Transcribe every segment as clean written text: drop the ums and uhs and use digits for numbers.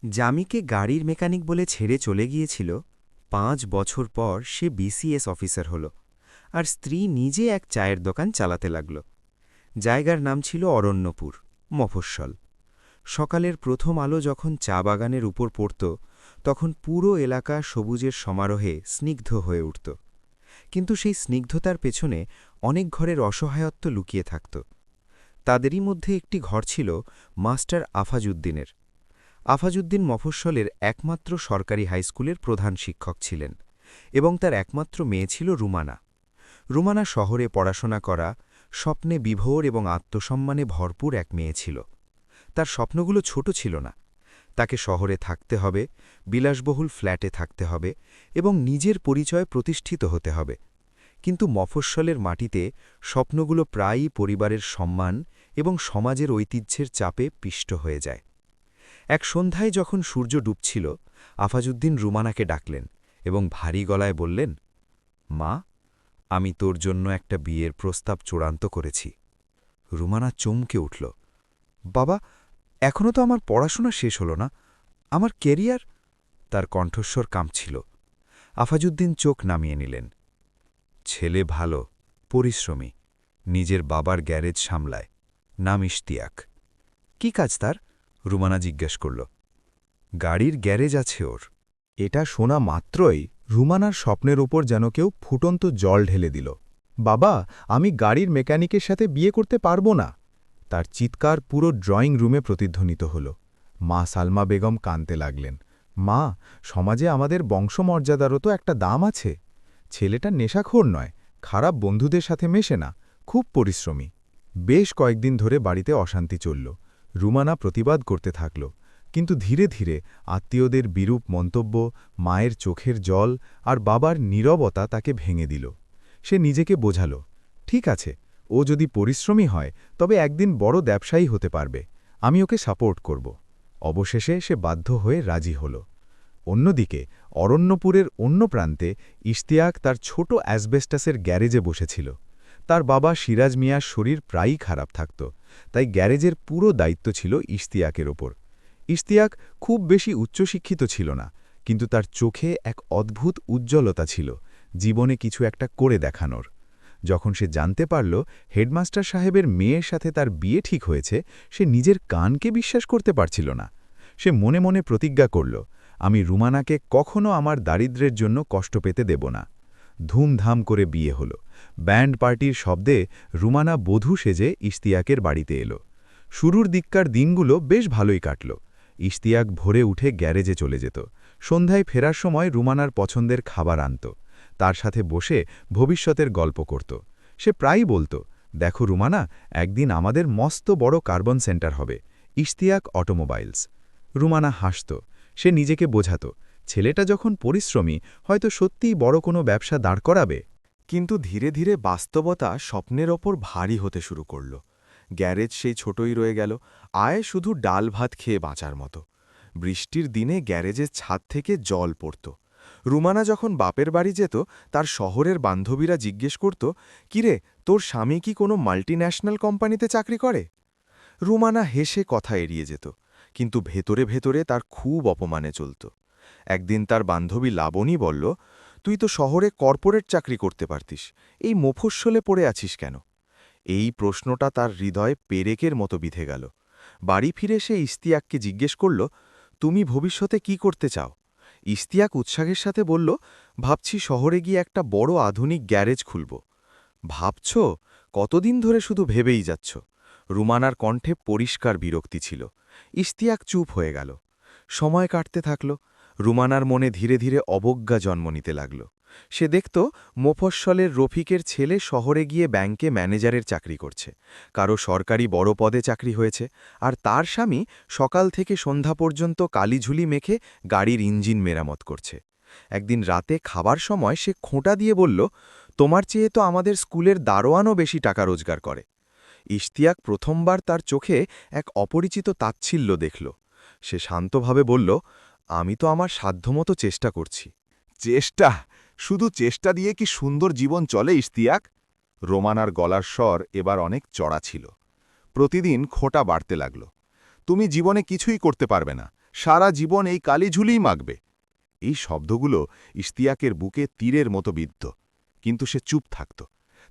জামিকে গাড়ির মেকানিক বলে ছেড়ে চলে গিয়েছিল। 5 বছর পর সে বিসিএস অফিসার হল, আর স্ত্রী নিজে এক চায়ের দোকান চালাতে লাগল। জায়গার নাম ছিল অরণ্যপুর, মফস্বল। সকালের প্রথম আলো যখন চা বাগানের উপর পড়ত, তখন পুরো এলাকা সবুজের সমারোহে স্নিগ্ধ হয়ে উঠত। কিন্তু সেই স্নিগ্ধতার পেছনে অনেক ঘরের অসহায়ত্ব লুকিয়ে থাকত। তাদেরই মধ্যে একটি ঘর ছিল মাস্টার আফাজউদ্দিনের। আফাজউদ্দিন মফস্বলের একমাত্র সরকারি হাইস্কুলের প্রধান শিক্ষক ছিলেন, এবং তার একমাত্র মেয়ে ছিল রুমানা। রুমানা শহরে পড়াশোনা করা, স্বপ্নে বিভোর এবং আত্মসম্মানে ভরপুর এক মেয়ে ছিল। তার স্বপ্নগুলো ছোট ছিল না। তাকে শহরে থাকতে হবে, বিলাসবহুল ফ্ল্যাটে থাকতে হবে এবং নিজের পরিচয় প্রতিষ্ঠিত হতে হবে। কিন্তু মফস্বলের মাটিতে স্বপ্নগুলো প্রায়ই পরিবারের সম্মান এবং সমাজের ঐতিহ্যের চাপে পিষ্ট হয়ে যায়। এক সন্ধ্যায় যখন সূর্য ডুবছিল, আফাজউদ্দিন রুমানাকে ডাকলেন এবং ভারী গলায় বললেন, মা, আমি তোর জন্য একটা বিয়ের প্রস্তাব চূড়ান্ত করেছি। রুমানা চমকে উঠল। বাবা, এখনও তো আমার পড়াশোনা শেষ হল না, আমার কেরিয়ার। তার কণ্ঠস্বর কাঁপছিল। আফাজউদ্দিন চোখ নামিয়ে নিলেন। ছেলে ভালো, পরিশ্রমী, নিজের বাবার গ্যারেজ সামলায়, নাম ইশতিয়াক। কি কাজ তার? রুমানা জিজ্ঞেস করল। গাড়ির গ্যারেজ আছে ওর। এটা শোনা মাত্রই রুমানার স্বপ্নের ওপর যেন কেউ ফুটন্ত জল ঢেলে দিল। বাবা, আমি গাড়ির মেকানিকের সাথে বিয়ে করতে পারবো না। তার চিৎকার পুরো ড্রয়িং রুমে প্রতিধ্বনিত হল। মা সালমা বেগম কাঁদতে লাগলেন। মা, সমাজে আমাদের বংশমর্যাদারও তো একটা দাম আছে। ছেলেটা নেশাখোর নয়, খারাপ বন্ধুদের সাথে মেশে না, খুব পরিশ্রমী। বেশ কয়েকদিন ধরে বাড়িতে অশান্তি চলল। রুমানা প্রতিবাদ করতে থাকল, কিন্তু ধীরে ধীরে আত্মীয়দের বিরূপ মন্তব্য, মায়ের চোখের জল আর বাবার নীরবতা তাকে ভেঙে দিল। সে নিজেকে বোঝাল, ঠিক আছে, ও যদি পরিশ্রমী হয় তবে একদিন বড় ব্যবসায়ী হতে পারবে, আমি ওকে সাপোর্ট করব। অবশেষে সে বাধ্য হয়ে রাজি হল। অন্যদিকে অরণ্যপুরের অন্য প্রান্তে ইশতিয়াক তার ছোট অ্যাসবেস্টাসের গ্যারেজে বসেছিল। তার বাবা সিরাজ মিয়ার শরীর প্রায়ই খারাপ থাকত, তাই গ্যারেজের পুরো দায়িত্ব ছিল ইশতিয়াকের ওপর। ইশতিয়াক খুব বেশি উচ্চশিক্ষিত ছিল না, কিন্তু তার চোখে এক অদ্ভুত উজ্জ্বলতা ছিল, জীবনে কিছু একটা করে দেখানোর। যখন সে জানতে পারল হেডমাস্টার সাহেবের মেয়ের সাথে তার বিয়ে ঠিক হয়েছে, সে নিজের কানকে বিশ্বাস করতে পারছিল না। সে মনে মনে প্রতিজ্ঞা করল, আমি রুমানাকে কখনো আমার দারিদ্র্যের জন্য কষ্ট পেতে দেব না। ধুমধাম করে বিয়ে হল। ব্যান্ড পার্টির শব্দে রুমানা বধূ সেজে ইশতিয়াকের বাড়িতে এলো। শুরুর দিককার দিনগুলো বেশ ভালোই কাটল। ইশতিয়াক ভোরে উঠে গ্যারেজে চলে যেত। সন্ধ্যায় ফেরার সময় রুমানার পছন্দের খাবার আনত। তার সাথে বসে ভবিষ্যতের গল্প করত। সে প্রায়ই বলত, দেখো রুমানা, একদিন আমাদের মস্ত বড় কার্বন সেন্টার হবে, ইশতিয়াক অটোমোবাইলস। রুমানা হাসত। সে নিজেকে বোঝাত, ছেলেটা যখন পরিশ্রমী, হয়তো সত্যিই বড় কোনো ব্যবসা দাঁড় করাবে। কিন্তু ধীরে ধীরে বাস্তবতা স্বপ্নের ওপর ভারী হতে শুরু করল। গ্যারেজ সেই ছোটই রয়ে গেল, আয় শুধু ডাল ভাত খেয়ে বাঁচার মতো। বৃষ্টির দিনে গ্যারেজের ছাদ থেকে জল পড়ত। রুমানা যখন বাপের বাড়ি যেত, তার শহরের বান্ধবীরা জিজ্ঞেস করত, কিরে, তোর স্বামী কি কোনো মাল্টিন্যাশনাল কোম্পানিতে চাকরি করে? রুমানা হেসে কথা এড়িয়ে যেত, কিন্তু ভেতরে ভেতরে তার খুব অপমানে চলত। একদিন তার বান্ধবী লাবণী বলল, তুই তো শহরে কর্পোরেট চাকরি করতে পারতিস, এই মফস্বলে পড়ে আছিস কেন? এই প্রশ্নটা তার হৃদয়ে পেরেকের মতো বিঁধে গেল। বাড়ি ফিরে সে ইশতিয়াককে জিজ্ঞেস করল, তুমি ভবিষ্যতে কি করতে চাও? ইশতিয়াক উৎসাহের সাথে বলল, ভাবছি শহরে গিয়ে একটা বড় আধুনিক গ্যারেজ খুলব। ভাবছ? কতদিন ধরে শুধু ভেবেই যাচ্ছ? রুমানার কণ্ঠে পরিষ্কার বিরক্তি ছিল। ইশতিয়াক চুপ হয়ে গেল। সময় কাটতে থাকল। রুমানার মনে ধীরে ধীরে অবজ্ঞা জন্ম নিতে লাগল। সে দেখত মোফস্বলের রফিকের ছেলে শহরে গিয়ে ব্যাংকে ম্যানেজারের চাকরি করছে, কারো সরকারি বড় পদে চাকরি হয়েছে, আর তার স্বামী সকাল থেকে সন্ধ্যা পর্যন্ত কালিঝুলি মেখে গাড়ির ইঞ্জিন মেরামত করছে। একদিন রাতে খাবার সময় সে খোঁটা দিয়ে বলল, তোমার চেয়ে তো আমাদের স্কুলের দারোয়ানও বেশি টাকা রোজগার করে। ইশতিয়াক প্রথমবার তার চোখে এক অপরিচিত তাচ্ছিল্য দেখল। সে শান্তভাবে বলল, আমি তো আমার সাধ্যমতো চেষ্টা করছি। চেষ্টা? শুধু চেষ্টা দিয়ে কি সুন্দর জীবন চলে ইশতিয়াক? রোমানার গলার স্বর এবার অনেক চড়া ছিল। প্রতিদিন খোঁটা বাড়তে লাগল। তুমি জীবনে কিছুই করতে পারবে না, সারা জীবন এই কালিঝুলিই মাগবে। এই শব্দগুলো ইশতিয়াকের বুকে তীরের মতো বিদ্ধ, কিন্তু সে চুপ থাকত।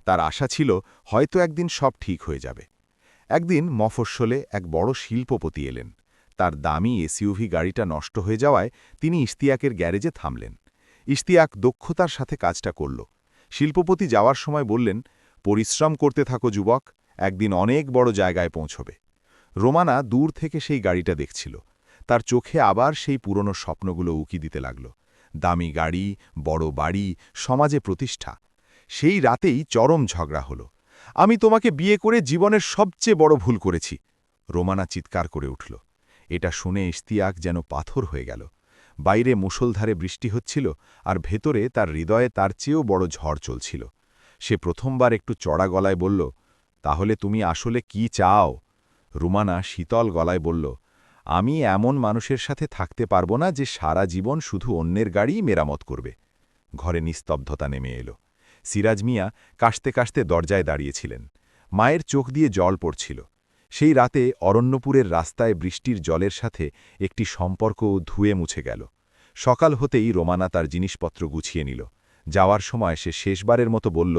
তার আশা ছিল হয়তো একদিন সব ঠিক হয়ে যাবে। একদিন মফস্বলে এক বড় শিল্পপতি এলেন। তার দামি এসইউভি গাড়িটা নষ্ট হয়ে যাওয়ায় তিনি ইশতিয়াকের গ্যারেজে থামলেন। ইশতিয়াক দক্ষতার সাথে কাজটা করল। শিল্পপতি যাওয়ার সময় বললেন, পরিশ্রম করতে থাকো যুবক, একদিন অনেক বড় জায়গায় পৌঁছবে। রোমানা দূর থেকে সেই গাড়িটা দেখছিল। তার চোখে আবার সেই পুরনো স্বপ্নগুলো উকি দিতে লাগল। দামি গাড়ি, বড় বাড়ি, সমাজে প্রতিষ্ঠা। সেই রাতেই চরম ঝগড়া হল। আমি তোমাকে বিয়ে করে জীবনের সবচেয়ে বড় ভুল করেছি, রোমানা চিৎকার করে উঠল। এটা শুনে ইশতিয়াক যেন পাথর হয়ে গেল। বাইরে মুষলধারে বৃষ্টি হচ্ছিল, আর ভেতরে তার হৃদয়ে তার চেয়েও বড় ঝড় চলছিল। সে প্রথমবার একটু চড়া গলায় বলল, তাহলে তুমি আসলে কি চাও? রোমানা শীতল গলায় বলল, আমি এমন মানুষের সাথে থাকতে পারব না যে সারা জীবন শুধু অন্যের গাড়িই মেরামত করবে। ঘরে নিস্তব্ধতা নেমে এলো। সিরাজ মিয়া কাশতে কাশতে দরজায় দাঁড়িয়েছিলেন। মায়ের চোখ দিয়ে জল পড়ছিল। সেই রাতে অরণ্যপুরের রাস্তায় বৃষ্টির জলের সাথে একটি সম্পর্ক ধুয়ে মুছে গেল। সকাল হতেই রোমানা তার জিনিসপত্র গুছিয়ে নিল। যাওয়ার সময় সে শেষবারের মতো বলল,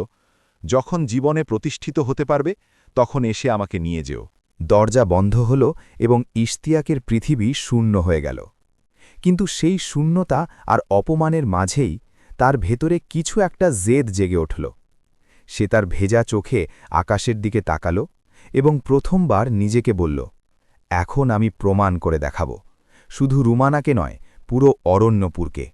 যখন জীবনে প্রতিষ্ঠিত হতে পারবে তখন এসে আমাকে নিয়ে যেও। দরজা বন্ধ হল এবং ইশতিয়াকের পৃথিবী শূন্য হয়ে গেল। কিন্তু সেই শূন্যতা আর অপমানের মাঝেই তার ভেতরে কিছু একটা জেদ জেগে উঠল। সে তার ভেজা চোখে আকাশের দিকে তাকাল এবং প্রথমবার নিজেকে বলল, এখন আমি প্রমাণ করে দেখাব, শুধু রুমানাকে নয়, পুরো অরণ্যপুরকে।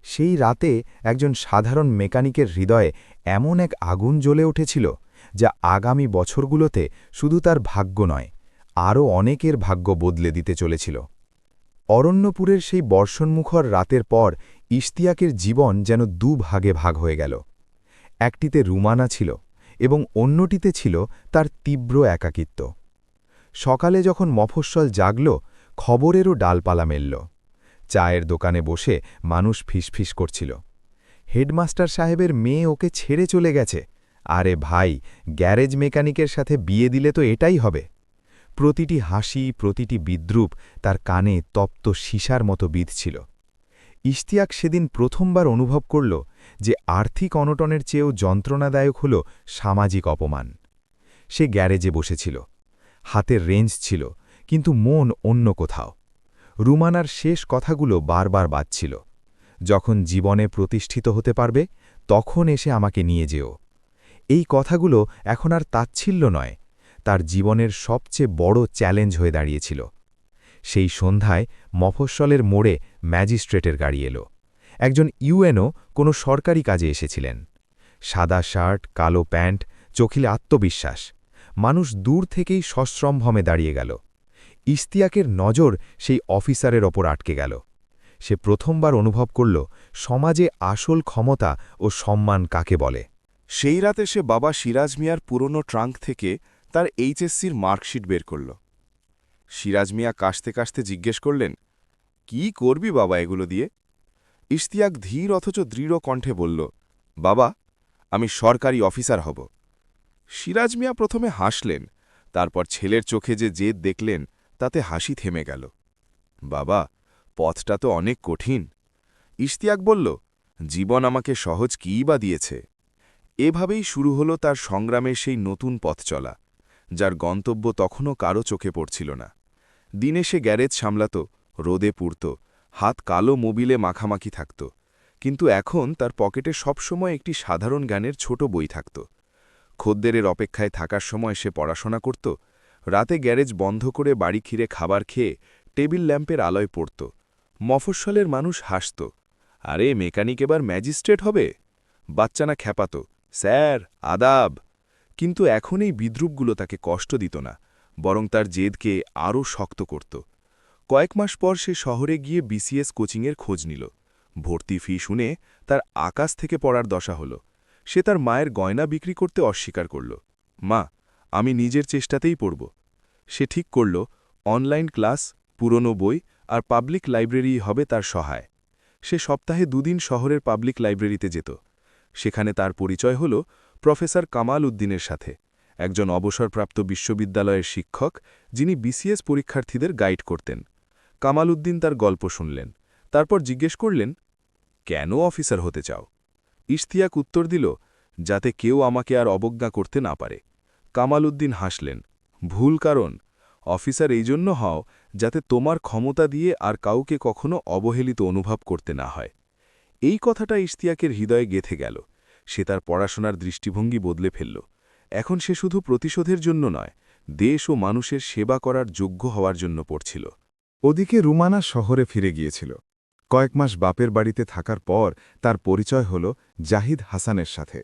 সেই রাতে একজন সাধারণ মেকানিকের হৃদয়ে এমন এক আগুন জ্বলে উঠেছিল যা আগামী বছরগুলোতে শুধু তার ভাগ্য নয়, আরও অনেকের ভাগ্য বদলে দিতে চলেছিল। অরণ্যপুরের সেই বর্ষণমুখর রাতের পর ইশতিয়াকের জীবন যেন দুভাগে ভাগ হয়ে গেল। একটিতে রুমানা ছিল এবং অন্যটিতে ছিল তার তীব্র একাকিত্ব। সকালে যখন মফস্বল জাগল, খবরেরও ডালপালা মেলল। চায়ের দোকানে বসে মানুষ ফিসফিস করছিল, হেডমাস্টার সাহেবের মেয়ে ওকে ছেড়ে চলে গেছে। আরে ভাই, গ্যারেজ মেকানিকের সাথে বিয়ে দিলে তো এটাই হবে। প্রতিটি হাসি, প্রতিটি বিদ্রূপ তার কানে তপ্ত সীসার মতো বিঁধছিল। ইশতিয়াক সেদিন প্রথমবার অনুভব করল যে আর্থিক অনটনের চেয়েও যন্ত্রণাদায়ক হল সামাজিক অপমান। সে গ্যারেজে বসেছিল। হাতের রেঞ্জ ছিল, কিন্তু মন অন্য কোথাও। রুমানার শেষ কথাগুলো বারবার বাজছিল, যখন জীবনে প্রতিষ্ঠিত হতে পারবে তখন এসে আমাকে নিয়ে যেও। এই কথাগুলো এখন আর তাচ্ছিল্য নয়, তার জীবনের সবচেয়ে বড় চ্যালেঞ্জ হয়ে দাঁড়িয়েছিল। সেই সন্ধ্যায় মফস্বলের মোড়ে ম্যাজিস্ট্রেটের গাড়ি এলো। একজন ইউএনও কোনো সরকারি কাজে এসেছিলেন। সাদা শার্ট, কালো প্যান্ট, চোখিলে আত্মবিশ্বাস। মানুষ দূর থেকেই সশ্রমভমে দাঁড়িয়ে গেল। ইশতিয়াকের নজর সেই অফিসারের ওপর আটকে গেল। সে প্রথমবার অনুভব করল সমাজে আসল ক্ষমতা ও সম্মান কাকে বলে। সেই রাতে সে বাবা সিরাজ মিয়ার পুরনো ট্রাঙ্ক থেকে তার এইচএসসির মার্কশিট বের করল। সিরাজ মিয়া কাশতে কাশতে জিজ্ঞেস করলেন, কি করবি বাবা এগুলো দিয়ে? ইশতিয়াক ধীর অথচ দৃঢ় কণ্ঠে বলল, বাবা, আমি সরকারি অফিসার হব। সিরাজ মিয়া প্রথমে হাসলেন, তারপর ছেলের চোখে যে জেদ দেখলেন তাতে হাসি থেমে গেল। বাবা, পথটা তো অনেক কঠিন। ইশতিয়াক বলল, জীবন আমাকে সহজ কীই বা দিয়েছে। এভাবেই শুরু হলো তার সংগ্রামের সেই নতুন পথ চলা, যার গন্তব্য তখনও কারো চোখে পড়ছিল না। দিনে সে গ্যারেজ সামলাত, রোদে পুড়ত, হাত কালো মোবিলে মাখামাখি থাকত, কিন্তু এখন তার পকেটে সবসময় একটি সাধারণ জ্ঞানের ছোট বই থাকত। খদ্দেরের অপেক্ষায় থাকার সময় সে পড়াশোনা করত, রাতে গ্যারেজ বন্ধ করে বাড়ি ফিরে খাবার খেয়ে টেবিল ল্যাম্পের আলোয় পড়ত। মফস্বলের মানুষ হাসত, আরে মেকানিক এবার ম্যাজিস্ট্রেট হবে। বাচ্চানা খ্যাপাত, স্যার আদাব। কিন্তু এখন এই বিদ্রূপগুলো তাকে কষ্ট দিত না, বরং তার জেদকে আরও শক্ত করত। কয়েক মাস পর সে শহরে গিয়ে বিসিএস কোচিংয়ের খোঁজ নিল। ভর্তি ফি শুনে তার আকাশ থেকে পড়ার দশা হল। সে তার মায়ের গয়না বিক্রি করতে অস্বীকার করল। মা, আমি নিজের চেষ্টাতেই পড়ব। সে ঠিক করল অনলাইন ক্লাস, পুরনো বই আর পাবলিক লাইব্রেরি হবে তার সহায়। সে সপ্তাহে 2 দিন শহরের পাবলিক লাইব্রেরিতে যেত। সেখানে তার পরিচয় হল প্রফেসর কামাল উদ্দিনের সাথে, একজন অবসরপ্রাপ্ত বিশ্ববিদ্যালয়ের শিক্ষক যিনি বিসিএস পরীক্ষার্থীদের গাইড করতেন। কামাল উদ্দিন তার গল্প শুনলেন, তারপর জিজ্ঞেস করলেন, কেন অফিসার হতে চাও? ইশতিয়াক উত্তর দিল, যাতে কেউ আমাকে আর অবজ্ঞা করতে না পারে। কামাল উদ্দিন হাসলেন, ভুল কারণ। অফিসার এই জন্য হও যাতে তোমার ক্ষমতা দিয়ে আর কাউকে কখনো অবহেলিত অনুভব করতে না হয়। এই কথাটা ইশতিয়াকের হৃদয়ে গেঁথে গেল। সে তার পড়াশোনার দৃষ্টিভঙ্গি বদলে ফেলল। এখন সে শুধু প্রতিশোধের জন্য নয়, দেশ ও মানুষের সেবা করার যোগ্য হওয়ার জন্য পড়ছিল। ওদিকে রুমানা শহরে ফিরে গিয়েছিল। কয়েক মাস বাপের বাড়িতে থাকার পর তার পরিচয় হল জাহিদ হাসানের সাথে।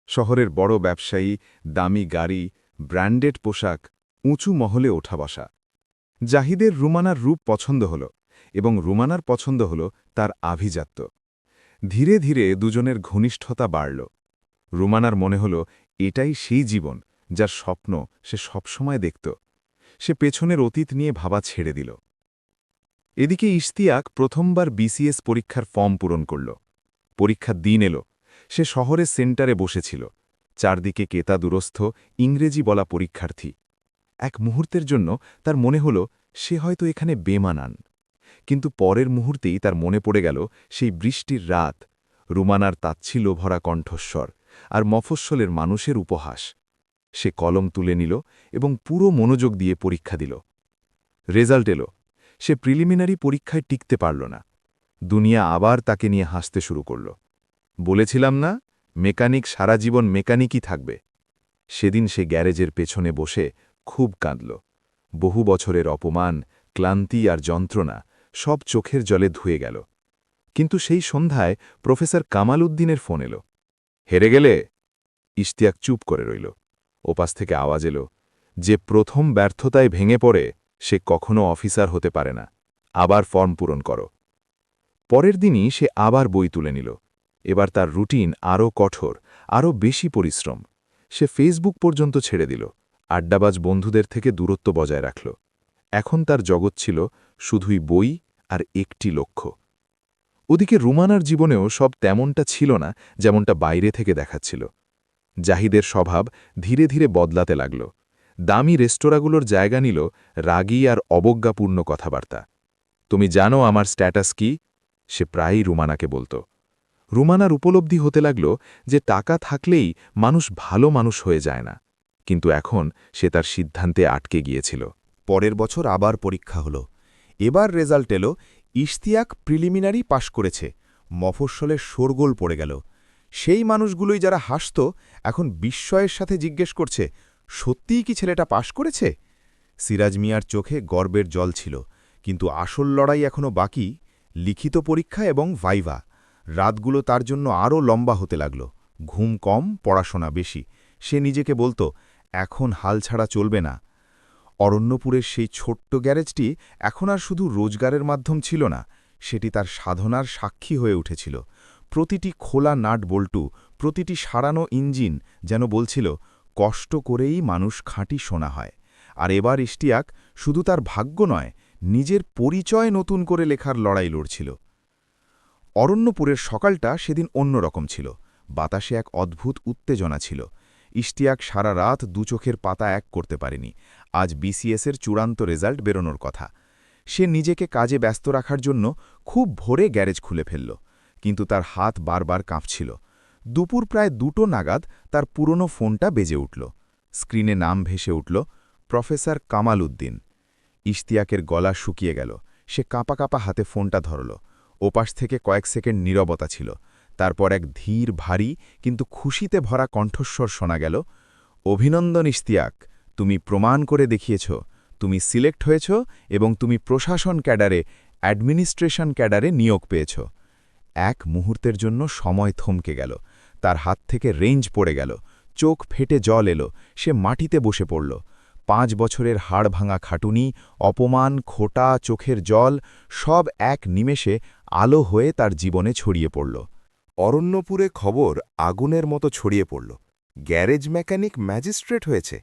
শহরের বড় ব্যবসায়ী, দামি গাড়ি, ব্র্যান্ডেড পোশাক, উঁচু মহলে ওঠা বসা। জাহিদের রুমানার রূপ পছন্দ হল এবং রুমানার পছন্দ হল তার আভিজাত্য। ধীরে ধীরে দুজনের ঘনিষ্ঠতা বাড়ল। রুমানার মনে হল এটাই সেই জীবন যার স্বপ্ন সে সবসময় দেখত। সে পেছনের অতীত নিয়ে ভাবা ছেড়ে দিল। এদিকে ইশতিয়াক প্রথমবার বিসিএস পরীক্ষার ফর্ম পূরণ করল। পরীক্ষার দিন এলো। সে শহরের সেন্টারে বসেছিল। চারদিকে কেতাদুরস্থ ইংরেজি বলা পরীক্ষার্থী। এক মুহূর্তের জন্য তার মনে হল সে হয়তো এখানে বেমানান। কিন্তু পরের মুহূর্তেই তার মনে পড়ে গেল সেই বৃষ্টির রাত, রুমানার তাচ্ছিল্য ভরা কণ্ঠস্বর আর মফস্বলের মানুষের উপহাস। সে কলম তুলে নিল এবং পুরো মনোযোগ দিয়ে পরীক্ষা দিল। রেজাল্ট এলো। সে প্রিলিমিনারি পরীক্ষায় টিকতে পারল না। দুনিয়া আবার তাকে নিয়ে হাসতে শুরু করল। বলেছিলাম না, মেকানিক সারা জীবন মেকানিকই থাকবে। সেদিন সে গ্যারেজের পেছনে বসে খুব কাঁদল। বহু বছরের অপমান, ক্লান্তি আর যন্ত্রণা সব চোখের জলে ধুয়ে গেল। কিন্তু সেই সন্ধ্যায় প্রফেসর কামাল উদ্দিনের ফোন এলো। হেরে গেলে? ইশতিয়াক চুপ করে রইল। ওপাশ থেকে আওয়াজ এলো, যে প্রথম ব্যর্থতায় ভেঙে পড়ে সে কখনো অফিসার হতে পারে না। আবার ফর্ম পূরণ করো। পরের দিনই সে আবার বই তুলে নিল। এবার তার রুটিন আরও কঠোর, আরও বেশি পরিশ্রম। সে ফেসবুক পর্যন্ত ছেড়ে দিল। আড্ডাবাজ বন্ধুদের থেকে দূরত্ব বজায় রাখল। এখন তার জগৎ ছিল শুধুই বই আর একটি লক্ষ্য। ওদিকে রুমানার জীবনেও সব তেমনটা ছিল না যেমনটা বাইরে থেকে দেখাচ্ছিল। জাহিদের স্বভাব ধীরে ধীরে বদলাতে লাগল। দামি রেস্তোরাঁগুলোর জায়গা নিল রাগী আর অবজ্ঞাপূর্ণ কথাবার্তা। তুমি জানো আমার স্ট্যাটাস কি? সে প্রায়ই রুমানাকে বলত। রুমানার উপলব্ধি হতে লাগল যে টাকা থাকলেই মানুষ ভালো মানুষ হয়ে যায় না। কিন্তু এখন সে তার সিদ্ধান্তে আটকে গিয়েছিল। পরের বছর আবার পরীক্ষা হলো। এবার রেজাল্ট এলো, ইশতিয়াক প্রিলিমিনারি পাশ করেছে। মফস্বলের শোরগোল পড়ে গেল। সেই মানুষগুলোই যারা হাসত এখন বিস্ময়ের সাথে জিজ্ঞেস করছে, সত্যিই কি ছেলেটা পাশ করেছে? সিরাজ মিয়ার চোখে গর্বের জল ছিল। কিন্তু আসল লড়াই এখনও বাকি, লিখিত পরীক্ষা এবং ভাইভা। রাতগুলো তার জন্য আরও লম্বা হতে লাগল। ঘুম কম, পড়াশোনা বেশি। সে নিজেকে বলতো, এখন হাল ছাড়া চলবে না। অরণ্যপুরের সেই ছোট্ট গ্যারেজটি এখন আর শুধু রোজগারের মাধ্যম ছিল না, সেটি তার সাধনার সাক্ষী হয়ে উঠেছিল। প্রতিটি খোলা নাট বল্টু, প্রতিটি সারানো ইঞ্জিন যেন বলছিল, কষ্ট করেই মানুষ খাঁটি সোনা হয়। আর এবার ইশতিয়াক শুধু তার ভাগ্য নয়, নিজের পরিচয় নতুন করে লেখার লড়াই লড়ছিল। অরণ্যপুরের সকালটা সেদিন অন্যরকম ছিল। বাতাসে এক অদ্ভুত উত্তেজনা ছিল। ইশতিয়াক সারা রাত দুচোখের পাতা এক করতে পারেনি। আজ বিসিএসের চূড়ান্ত রেজাল্ট বেরোনোর কথা। সে নিজেকে কাজে ব্যস্ত রাখার জন্য খুব ভোরে গ্যারেজ খুলে ফেলল। কিন্তু তার হাত বারবার কাঁপছিল। দুপুর প্রায় 2টো নাগাদ তার পুরনো ফোনটা বেজে উঠল। স্ক্রিনে নাম ভেসে উঠল, প্রফেসর কামাল উদ্দিন। ইশতিয়াকের গলা শুকিয়ে গেল। সে কাঁপা কাঁপা হাতে ফোনটা ধরল। ওপাশ থেকে কয়েক সেকেন্ড নীরবতা ছিল। তারপর এক ধীর, ভারী কিন্তু খুশিতে ভরা কণ্ঠস্বর শোনা গেল, অভিনন্দন ইশতিয়াক, তুমি প্রমাণ করে দেখিয়েছ। তুমি সিলেক্ট হয়েছ এবং তুমি প্রশাসন ক্যাডারে, অ্যাডমিনিস্ট্রেশন ক্যাডারে নিয়োগ পেয়েছ। এক মুহূর্তের জন্য সময় থমকে গেল। তার হাত থেকে রেঞ্জ পড়ে গেল। চোখ ফেটে জল এলো। সে মাটিতে বসে পড়ল। 5 বছরের হাড় ভাঙা খাটুনি, অপমান, খোটা, চোখের জল সব এক নিমেষে আলো হয়ে তার জীবনে ছড়িয়ে পড়ল। অরণ্যপুরে খবর আগুনের মতো ছড়িয়ে পড়ল। গ্যারেজ মেকানিক ম্যাজিস্ট্রেট হয়েছে।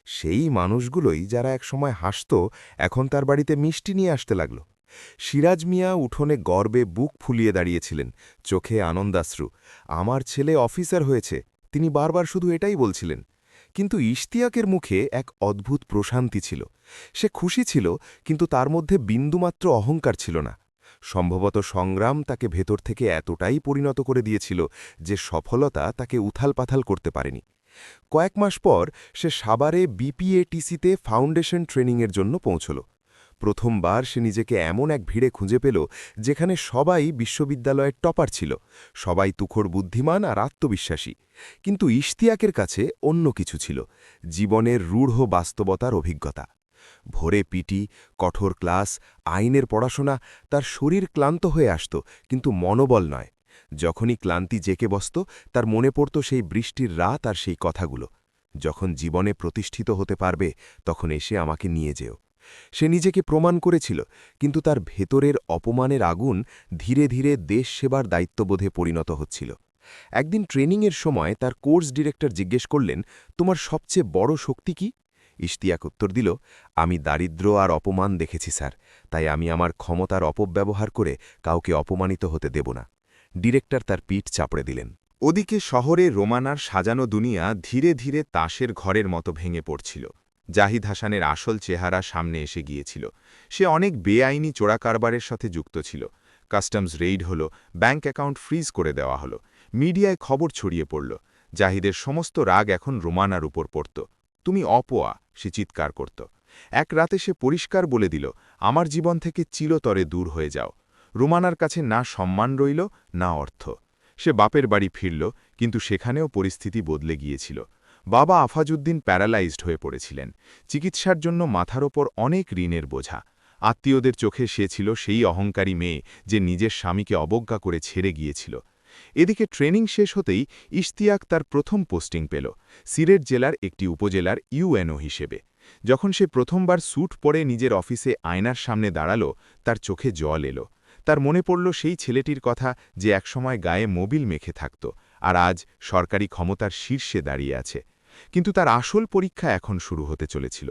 সেই মানুষগুলোই যারা একসময় হাসত, এখন তার বাড়িতে মিষ্টি নিয়ে আসতে লাগল। সিরাজ মিয়া উঠোনে গর্বে বুক ফুলিয়ে দাঁড়িয়েছিলেন, চোখে আনন্দাশ্রু। আমার ছেলে অফিসার হয়েছে, তিনি বারবার শুধু এটাই বলছিলেন। কিন্তু ইশতিয়াকের মুখে এক অদ্ভুত প্রশান্তি ছিল। সে খুশি ছিল, কিন্তু তার মধ্যে বিন্দুমাত্র অহংকার ছিল না। সম্ভবত সংগ্রাম তাকে ভেতর থেকে এতটাই পরিণত করে দিয়েছিল যে সফলতা তাকে উথালপাথাল করতে পারেনি। কয়েক মাস পর সে সাভারে বিপিএটিসিতে ফাউন্ডেশন ট্রেনিংয়ের জন্য পৌঁছল। প্রথমবার সে নিজেকে এমন এক ভিড়ে খুঁজে পেল যেখানে সবাই বিশ্ববিদ্যালয়ের টপার ছিল, সবাই তুখোড় বুদ্ধিমান আর আত্মবিশ্বাসী। কিন্তু ইশতিয়াকের কাছে অন্য কিছু ছিল, জীবনের রূঢ় বাস্তবতার অভিজ্ঞতা। ভোরে পিটি, কঠোর ক্লাস, আইনের পড়াশোনা, তার শরীর ক্লান্ত হয়ে আসত, কিন্তু মনোবল নয়। যখনই ক্লান্তি জেকে বসত, তার মনে পড়ত সেই বৃষ্টির রাত আর সেই কথাগুলো, যখন জীবনে প্রতিষ্ঠিত হতে পারবে তখন এসে আমাকে নিয়ে যেও। সে নিজেকে প্রমাণ করেছিল, কিন্তু তার ভেতরের অপমানের আগুন ধীরে ধীরে দেশ সেবার দায়িত্ববোধে পরিণত হচ্ছিল। একদিন ট্রেনিংয়ের সময় তার কোর্স ডিরেক্টর জিজ্ঞেস করলেন, তোমার সবচেয়ে বড় শক্তি কি? ইশতিয়াক উত্তর দিল, আমি দারিদ্র্য আর অপমান দেখেছি স্যার, তাই আমি আমার ক্ষমতার অপব্যবহার করে কাউকে অপমানিত হতে দেব না। ডিরেক্টর তার পিঠ চাপড়ে দিলেন। ওদিকে শহরে রোমানার সাজানো দুনিয়া ধীরে ধীরে তাসের ঘরের মতো ভেঙে পড়ছিল। জাহিদ হাসানের আসল চেহারা সামনে এসে গিয়েছিল। সে অনেক বেআইনি চোরাকারবারের সাথে যুক্ত ছিল। কাস্টমস রেইড হল, ব্যাঙ্ক অ্যাকাউন্ট ফ্রিজ করে দেওয়া হলো, মিডিয়ায় খবর ছড়িয়ে পড়ল। জাহিদের সমস্ত রাগ এখন রোমানার উপর পড়ত। তুমি অপোয়া, সে চিৎকার করত। এক রাতে সে পরিষ্কার বলে দিল, আমার জীবন থেকে চিরতরে দূর হয়ে যাও। রোমানার কাছে না সম্মান রইল, না অর্থ। সে বাপের বাড়ি ফিরল, কিন্তু সেখানেও পরিস্থিতি বদলে গিয়েছিল। বাবা আফাজউদ্দিন প্যারালাইজড হয়ে পড়েছিলেন। চিকিৎসার জন্য মাথার ওপর অনেক ঋণের বোঝা। আত্মীয়দের চোখে সে ছিল সেই অহংকারী মেয়ে যে নিজের স্বামীকে অবজ্ঞা করে ছেড়ে গিয়েছিল। এদিকে ট্রেনিং শেষ হতেই ইশতিয়াক তার প্রথম পোস্টিং পেল, সিলেট জেলার একটি উপজেলার ইউএনও হিসেবে। যখন সে প্রথমবার স্যুট পরে নিজের অফিসে আয়নার সামনে দাঁড়াল, তার চোখে জল এলো। তার মনে পড়ল সেই ছেলেটির কথা যে একসময় গায়ে মোবিল মেখে থাকত আর আজ সরকারি ক্ষমতার শীর্ষে দাঁড়িয়ে আছে। কিন্তু তার আসল পরীক্ষা এখন শুরু হতে চলেছিল।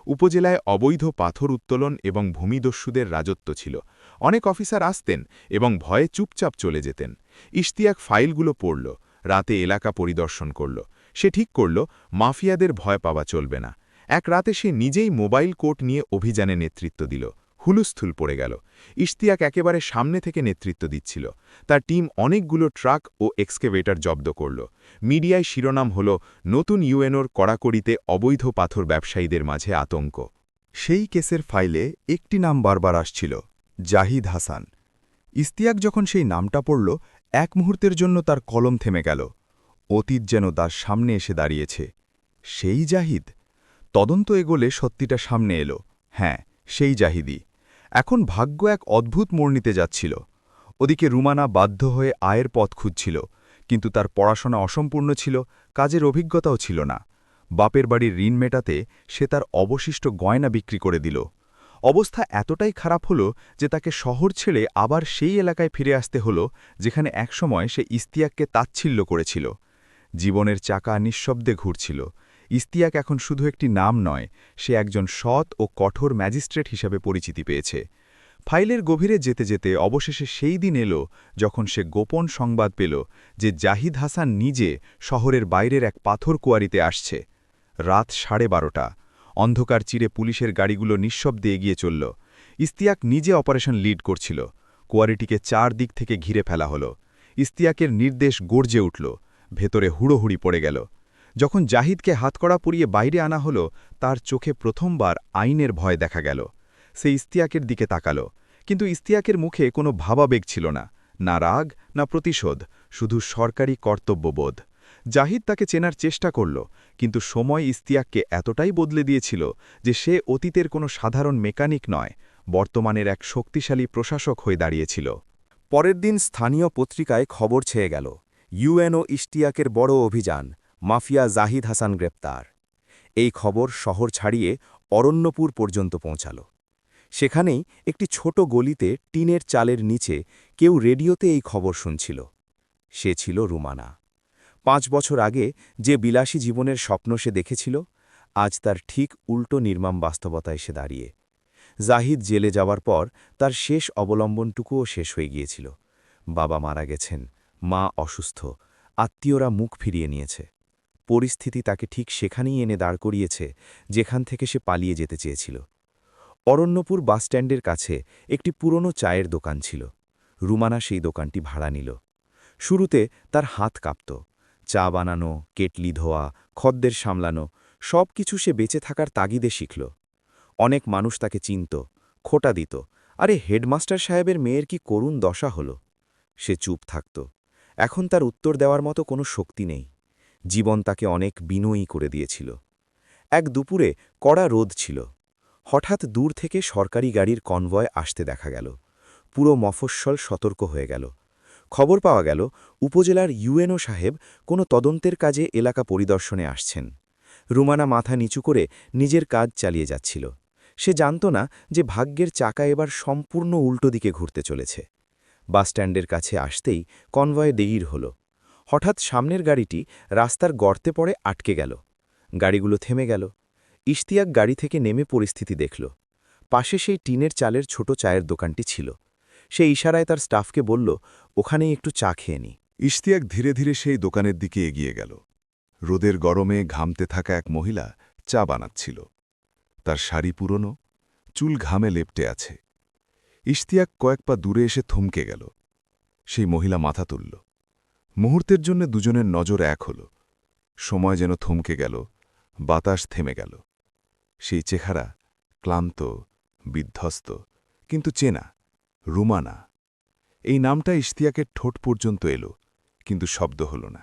উপজেলায় অবৈধ পাথর উত্তোলন এবং ভূমিদস্যুদের রাজত্ব ছিল। অনেক অফিসার আসতেন এবং ভয়ে চুপচাপ চলে যেতেন। ইশতিয়াক ফাইলগুলো পড়ল, রাতে এলাকা পরিদর্শন করল। সে ঠিক করল, মাফিয়াদের ভয় পাওয়া চলবে না। এক রাতে সে নিজেই মোবাইল কোর্ট নিয়ে অভিযানে নেতৃত্ব দিল। হুলুস্থুল পড়ে গেল। ইশতিয়াক একেবারে সামনে থেকে নেতৃত্ব দিচ্ছিল। তার টিম অনেকগুলো ট্রাক ও এক্সকেভেটর জব্দ করল। মিডিয়ায় শিরোনাম হল, নতুন ইউএনওর কড়াকড়িতে অবৈধ পাথর ব্যবসায়ীদের মাঝে আতঙ্ক। সেই কেসের ফাইলে একটি নাম বারবার আসছিল, জাহিদ হাসান। ইশতিয়াক যখন সেই নামটা পড়ল, এক মুহূর্তের জন্য তার কলম থেমে গেল। অতীত যেন তার সামনে এসে দাঁড়িয়েছে। সেই জাহিদ? তদন্ত এগোলে সত্যিটা সামনে এলো। হ্যাঁ, সেই জাহিদই। এখন ভাগ্য এক অদ্ভুত মোড় নিতে যাচ্ছিল। ওদিকে রুমানা বাধ্য হয়ে আয়ের পথ খুঁজছিল, কিন্তু তার পড়াশোনা অসম্পূর্ণ ছিল, কাজের অভিজ্ঞতাও ছিল না। বাপের বাড়ির ঋণ মেটাতে সে তার অবশিষ্ট গয়না বিক্রি করে দিল। অবস্থা এতটাই খারাপ হল যে তাকে শহর ছেড়ে আবার সেই এলাকায় ফিরে আসতে হল যেখানে একসময় সে ইশতিয়াককে তাচ্ছিল্য করেছিল। জীবনের চাকা নিঃশব্দে ঘুরছিল। ইশতিয়াক এখন শুধু একটি নাম নয়, সে একজন সৎ ও কঠোর ম্যাজিস্ট্রেট হিসাবে পরিচিতি পেয়েছে। ফাইলের গভীরে যেতে যেতে অবশেষে সেই দিন এলো যখন সে গোপন সংবাদ পেল যে জাহিদ হাসান নিজে শহরের বাইরের এক পাথর কুয়ারিতে আসছে। রাত 12:30। অন্ধকার চিরে পুলিশের গাড়িগুলো নিঃশব্দে এগিয়ে চলল। ইশতিয়াক নিজে অপারেশন লিড করছিল। কুয়ারিটিকে 4 দিক থেকে ঘিরে ফেলা হলো। ইশতিয়াকের নির্দেশ গর্জে উঠল। ভেতরে হুড়োহুড়ি পড়ে গেল। যখন জাহিদকে হাতকড়া পরিয়ে বাইরে আনা হলো, তার চোখে প্রথমবার আইনের ভয় দেখা গেল। সে ইশতিয়াকের দিকে তাকাল, কিন্তু ইশতিয়াকের মুখে কোনো ভাবাবেগ ছিল না, না রাগ, না প্রতিশোধ, শুধু সরকারি কর্তব্যবোধ। জাহিদ তাকে চেনার চেষ্টা করল, কিন্তু সময় ইশতিয়াককে এতটাই বদলে দিয়েছিল যে সে অতীতের কোনো সাধারণ মেকানিক নয়, বর্তমানের এক শক্তিশালী প্রশাসক হয়ে দাঁড়িয়েছিল। পরের দিন স্থানীয় পত্রিকায় খবর ছেয়ে গেল, ইউএনও ইশতিয়াকের বড় অভিযান, মাফিয়া জাহিদ হাসান গ্রেপ্তার। এই খবর শহর ছাড়িয়ে অরণ্যপুর পর্যন্ত পৌঁছাল। সেখানেই একটি ছোট গলিতে টিনের চালের নিচে কেউ রেডিওতে এই খবর শুনছিল। সে ছিল রুমানা। 5 বছর আগে যে বিলাসী জীবনের স্বপ্ন সে দেখেছিল, আজ তার ঠিক উল্টো নির্মম বাস্তবতা এসে দাঁড়িয়ে। জাহিদ জেলে যাওয়ার পর তার শেষ অবলম্বনটুকুও শেষ হয়ে গিয়েছিল। বাবা মারা গেছেন, মা অসুস্থ, আত্মীয়রা মুখ ফিরিয়ে নিয়েছে। পরিস্থিতি তাকে ঠিক সেখানেই এনে দাঁড় করিয়েছে যেখান থেকে সে পালিয়ে যেতে চেয়েছিল। অরণ্যপুর বাসস্ট্যান্ডের কাছে একটি পুরনো চায়ের দোকান ছিল। রুমানা সেই দোকানটি ভাড়া নিল। শুরুতে তার হাত কাঁপত। চা বানানো, কেটলি ধোয়া, খদ্দের সামলানো সব কিছু সে বেঁচে থাকার তাগিদে শিখল। অনেক মানুষ তাকে চিনত, খোটা দিত, আরে হেডমাস্টার সাহেবের মেয়ের কি করুণ দশা হল। সে চুপ থাকত। এখন তার উত্তর দেওয়ার মতো কোনো শক্তি নেই। জীবন তাকে অনেক বিনয়ী করে দিয়েছিল। এক দুপুরে কড়া রোদ ছিল। হঠাৎ দূর থেকে সরকারি গাড়ির কনভয় আসতে দেখা গেল। পুরো মফস্বল সতর্ক হয়ে গেল। খবর পাওয়া গেল উপজেলার ইউএনও সাহেব কোনো তদন্তের কাজে এলাকা পরিদর্শনে আসছেন। রুমানা মাথা নিচু করে নিজের কাজ চালিয়ে যাচ্ছিল। সে জানত না যে ভাগ্যের চাকা এবার সম্পূর্ণ উল্টো দিকে ঘুরতে চলেছে। বাসস্ট্যান্ডের কাছে আসতেই কনভয় দেরির হল। হঠাৎ সামনের গাড়িটি রাস্তার গর্তে পড়ে আটকে গেল। গাড়িগুলো থেমে গেল। ইশতিয়াক গাড়ি থেকে নেমে পরিস্থিতি দেখল। পাশে সেই টিনের চালের ছোট চায়ের দোকানটি ছিল। সে ইশারায় তার স্টাফকে বলল, ওখানেই একটু চা খেয়ে নি। ইশতিয়াক ধীরে ধীরে সেই দোকানের দিকে এগিয়ে গেল। রোদের গরমে ঘামতে থাকা এক মহিলা চা বানাচ্ছিল। তার শাড়ি পুরনো, চুল ঘামে লেপ্টে আছে। ইশতিয়াক কয়েক পা দূরে এসে থমকে গেল। সেই মহিলা মাথা তুলল। মুহূর্তের জন্য দুজনের নজর এক হল। সময় যেন থমকে গেল, বাতাস থেমে গেল। সেই চেহারা ক্লান্ত, বিধ্বস্ত, কিন্তু চেনা, রুমানা। এই নামটা ইশতিয়াকের ঠোঁট পর্যন্ত এলো, কিন্তু শব্দ হল না।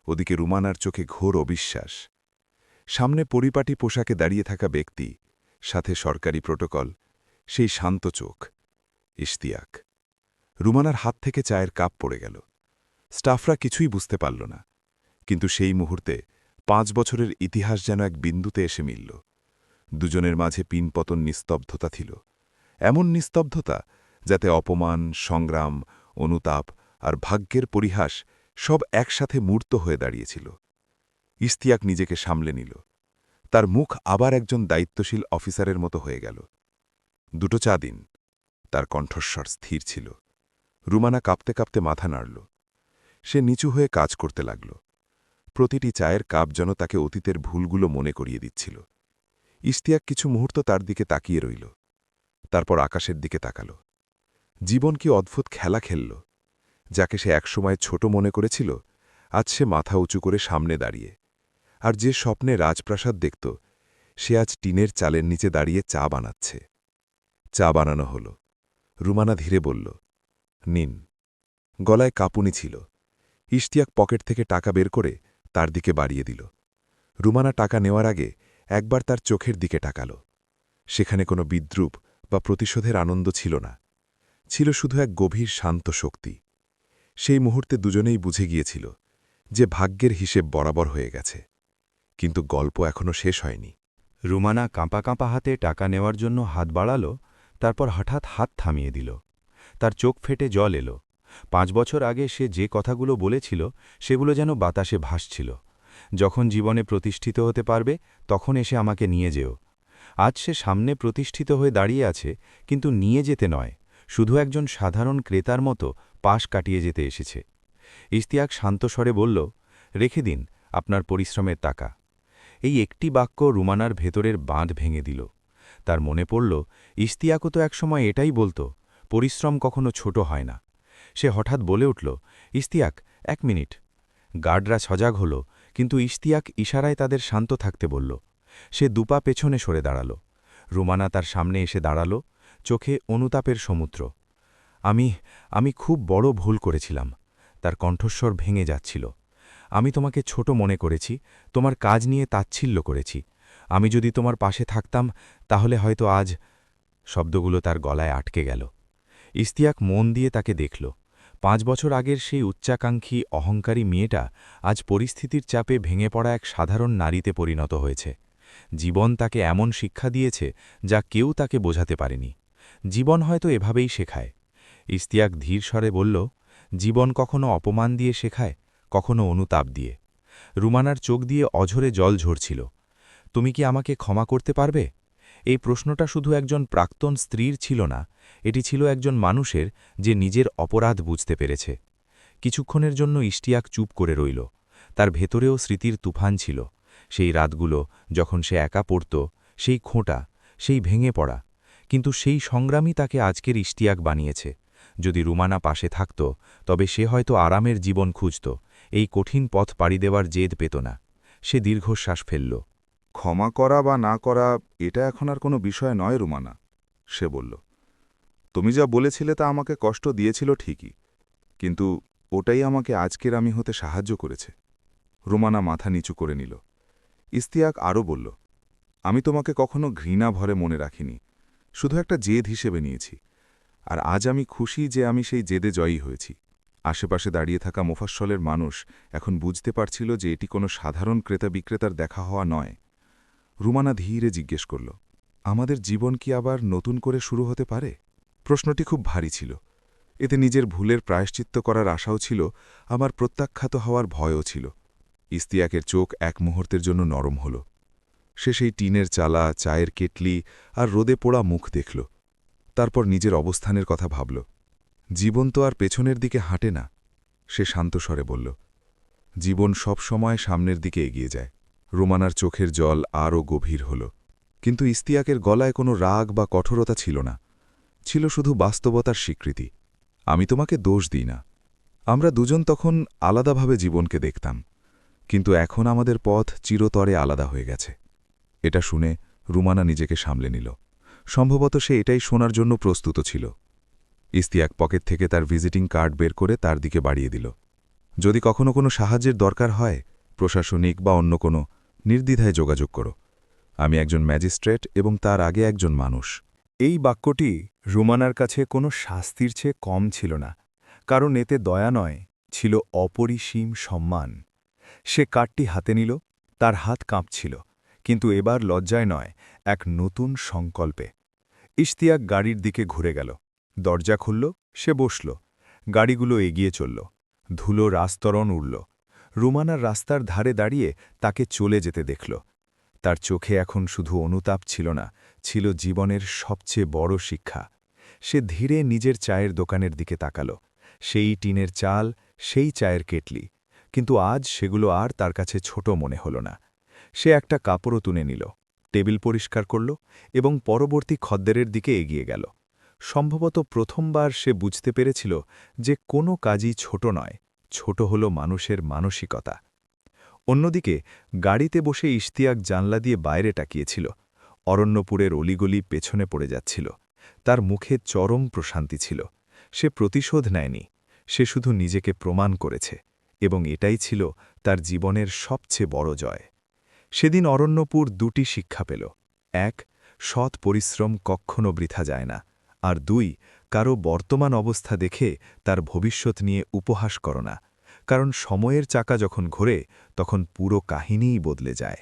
ওদিকে রুমানার চোখে ঘোর অবিশ্বাস। সামনে পরিপাটি পোশাকে দাঁড়িয়ে থাকা ব্যক্তি, সাথে সরকারি প্রোটোকল, সেই শান্ত চোখ। ইশতিয়াক। রুমানার হাত থেকে চায়ের কাপ পড়ে গেল। স্টাফরা কিছুই বুঝতে পারল না, কিন্তু সেই মুহূর্তে 5 বছরের ইতিহাস যেন এক বিন্দুতে এসে মিলল। দুজনের মাঝে পিনপতন নিস্তব্ধতা ছিল, এমন নিস্তব্ধতা যাতে অপমান, সংগ্রাম, অনুতাপ আর ভাগ্যের পরিহাস সব একসাথে মূর্ত হয়ে দাঁড়িয়েছিল। ইশতিয়াক নিজেকে সামলে নিল। তার মুখ আবার একজন দায়িত্বশীল অফিসারের মতো হয়ে গেল। 2 চা দিন। তার কণ্ঠস্বর স্থির ছিল। রুমানা কাঁপতে কাঁপতে মাথা নাড়ল। সে নিচু হয়ে কাজ করতে লাগল। প্রতিটি চায়ের কাপ যেন তাকে অতীতের ভুলগুলো মনে করিয়ে দিচ্ছিল। ইশতিয়াক কিছু মুহূর্ত তার দিকে তাকিয়ে রইল। তারপর আকাশের দিকে তাকাল। জীবন কি অদ্ভুত খেলা খেলল। যাকে সে একসময় ছোট মনে করেছিল, আজ সে মাথা উঁচু করে সামনে দাঁড়িয়ে। আর যে স্বপ্নে রাজপ্রাসাদ দেখত, সে আজ টিনের চালের নিচে দাঁড়িয়ে চা বানাচ্ছে। চা বানানো হল। রুমানা ধীরে বলল, নিন। গলায় কাঁপুনি ছিল। ইশতিয়াক পকেট থেকে টাকা বের করে তার দিকে বাড়িয়ে দিল। রুমানা টাকা নেওয়ার আগে একবার তার চোখের দিকে তাকাল। সেখানে কোনো বিদ্রুপ বা প্রতিশোধের আনন্দ ছিল না, ছিল শুধু এক গভীর শান্ত শক্তি। সেই মুহূর্তে দুজনেই বুঝে গিয়েছিল যে ভাগ্যের হিসেব বরাবর হয়ে গেছে। কিন্তু গল্প এখনও শেষ হয়নি। রুমানা কাঁপা কাঁপা হাতে টাকা নেওয়ার জন্য হাত বাড়াল, তারপর হঠাৎ হাত থামিয়ে দিল। তার চোখ ফেটে জল এলো। 5 বছর আগে সে যে কথাগুলো বলেছিল সেগুলো যেন বাতাসে ভাসছিল। যখন জীবনে প্রতিষ্ঠিত হতে পারবে তখন এসে আমাকে নিয়ে যেও। আজ সে সামনে প্রতিষ্ঠিত হয়ে দাঁড়িয়ে আছে, কিন্তু নিয়ে যেতে নয়, শুধু একজন সাধারণ ক্রেতার মতো পাশ কাটিয়ে যেতে এসেছে। ইশতিয়াক শান্ত স্বরে বলল, রেখে দিন আপনার পরিশ্রমের টাকা। এই একটি বাক্য রুমানার ভেতরের বাঁধ ভেঙে দিল। তার মনে পড়ল, ইশতিয়াকও তো একসময় এটাই বলত, পরিশ্রম কখনো ছোট হয় না। সে হঠাৎ বলে উঠল, ইশতিয়াক 1 মিনিট। গার্ডরা সজাগ হল, কিন্তু ইশতিয়াক ইশারায় তাদের শান্ত থাকতে বলল। সে দুপা পেছনে সরে দাঁড়াল। রুমানা তার সামনে এসে দাঁড়াল, চোখে অনুতাপের সমুদ্র। আমি খুব বড় ভুল করেছিলাম। তার কণ্ঠস্বর ভেঙে যাচ্ছিল। আমি তোমাকে ছোট মনে করেছি, তোমার কাজ নিয়ে তাচ্ছিল্য করেছি। আমি যদি তোমার পাশে থাকতাম তাহলে হয়তো আজ। শব্দগুলো তার গলায় আটকে গেল। ইশতিয়াক মন দিয়ে তাকে দেখল। 5 বছর আগের সেই উচ্চাকাঙ্ক্ষী অহংকারী মেয়েটা আজ পরিস্থিতির চাপে ভেঙে পড়া এক সাধারণ নারীতে পরিণত হয়েছে। জীবন তাকে এমন শিক্ষা দিয়েছে যা কেউ তাকে বোঝাতে পারেনি। জীবন হয়তো এভাবেই শেখায়। ইশতিয়াক ধীর স্বরে বলল, জীবন কখনো অপমান দিয়ে শেখায়, কখনো অনুতাপ দিয়ে। রুমানার চোখ দিয়ে অঝরে জল ঝরছিল। তুমি কি আমাকে ক্ষমা করতে পারবে? এই প্রশ্নটা শুধু একজন প্রাক্তন স্ত্রীর ছিল না, এটি ছিল একজন মানুষের যে নিজের অপরাধ বুঝতে পেরেছে। কিছুক্ষণের জন্য ইশতিয়াক চুপ করে রইল। তার ভেতরেও স্মৃতির তুফান ছিল, সেই রাতগুলো যখন সে একা পড়ত, সেই খোঁটা, সেই ভেঙে পড়া। কিন্তু সেই সংগ্রামই তাকে আজকের ইশতিয়াক বানিয়েছে। যদি রুমানা পাশে থাকত, তবে সে হয়তো আরামের জীবন খুঁজত, এই কঠিন পথ পাড়ি দেওয়ার জেদ পেত না। সে দীর্ঘশ্বাস ফেলল। ক্ষমা করা বা না করা এটা এখন আর কোনো বিষয় নয় রুমানা, সে বলল। তুমি যা বলেছিলে তা আমাকে কষ্ট দিয়েছিল ঠিকই, কিন্তু ওটাই আমাকে আজকের আমি হতে সাহায্য করেছে। রুমানা মাথা নিচু করে নিল। ইশতিয়াক আরও বলল, আমি তোমাকে কখনো ঘৃণা ভরে মনে রাখিনি, শুধু একটা জেদ হিসেবে নিয়েছি। আর আজ আমি খুশি যে আমি সেই জেদে জয়ী হয়েছি। আশেপাশে দাঁড়িয়ে থাকা মোফাস্সলের মানুষ এখন বুঝতে পারছিল যে এটি কোনো সাধারণ ক্রেতা বিক্রেতার দেখা হওয়া নয়। রুমানা ধীরে জিজ্ঞেস করল, আমাদের জীবন কি আবার নতুন করে শুরু হতে পারে? প্রশ্নটি খুব ভারী ছিল। এতে নিজের ভুলের প্রায়শ্চিত্ত করার আশাও ছিল, আমার প্রত্যাখ্যাত হওয়ার ভয়ও ছিল। ইশতিয়াকের চোখ এক মুহূর্তের জন্য নরম হল। সে সেই টিনের চালা, চায়ের কেটলি আর রোদে পোড়া মুখ দেখল। তারপর নিজের অবস্থানের কথা ভাবল। জীবন তো আর পেছনের দিকে হাঁটে না, সে শান্ত স্বরে বলল। জীবন সব সময় সামনের দিকে এগিয়ে যায়। রোমানার চোখের জল আরও গভীর হল, কিন্তু ইশতিয়াকের গলায় কোনো রাগ বা কঠোরতা ছিল না, ছিল শুধু বাস্তবতার স্বীকৃতি। আমি তোমাকে দোষ দিই না, আমরা দুজন তখন আলাদাভাবে জীবনকে দেখতাম, কিন্তু এখন আমাদের পথ চিরতরে আলাদা হয়ে গেছে। এটা শুনে রুমানা নিজেকে সামলে নিল। সম্ভবত সে এটাই শোনার জন্য প্রস্তুত ছিল। ইশতিয়াক পকেট থেকে তার ভিজিটিং কার্ড বের করে তার দিকে বাড়িয়ে দিল। যদি কখনো কোনো সাহায্যের দরকার হয়, প্রশাসনিক বা অন্য কোনো, নির্দ্বিধায় যোগাযোগ করো। আমি একজন ম্যাজিস্ট্রেট এবং তার আগে একজন মানুষ। এই বাক্যটি রুমানার কাছে কোনো শাস্তির চেয়ে কম ছিল না, কারণ এতে দয়া নয়, ছিল অপরিসীম সম্মান। সে কার্ডটি হাতে নিল, তার হাত কাঁপছিল, কিন্তু এবার লজ্জায় নয়, এক নতুন সংকল্পে। ইশতিয়াক গাড়ির দিকে ঘুরে গেল, দরজা খুলল, সে বসল। গাড়িগুলো এগিয়ে চলল, ধুলো রাস্তরণ উড়ল। রুমানার রাস্তার ধারে দাঁড়িয়ে তাকে চলে যেতে দেখল। তার চোখে এখন শুধু অনুতাপ ছিল না, ছিল জীবনের সবচেয়ে বড় শিক্ষা। সে ধীরে নিজের চায়ের দোকানের দিকে তাকাল। সেই টিনের চাল, সেই চায়ের কেটলি, কিন্তু আজ সেগুলো আর তার কাছে ছোট মনে হল না। সে একটা কাপড়ও তুলে নিল, টেবিল পরিষ্কার করল এবং পরবর্তী খদ্দেরের দিকে এগিয়ে গেল। সম্ভবত প্রথমবার সে বুঝতে পেরেছিল যে কোনো কাজই ছোট নয়, ছোট হল মানুষের মানসিকতা। অন্যদিকে গাড়িতে বসে ইশতিয়াক জানলা দিয়ে বাইরে তাকিয়েছিল। অরণ্যপুরের অলিগলি পেছনে পড়ে যাচ্ছিল। তার মুখে চরম প্রশান্তি ছিল। সে প্রতিশোধ নেয়নি, সে শুধু নিজেকে প্রমাণ করেছে, এবং এটাই ছিল তার জীবনের সবচেয়ে বড় জয়। সেদিন অরণ্যপুর দুটি শিক্ষা পেল। এক, সৎ পরিশ্রম কখনো বৃথা যায় না, আর দুই, কারো বর্তমান অবস্থা দেখে তার ভবিষ্যৎ নিয়ে উপহাস করো না, কারণ সময়ের চাকা যখন ঘোরে তখন পুরো কাহিনীই বদলে যায়।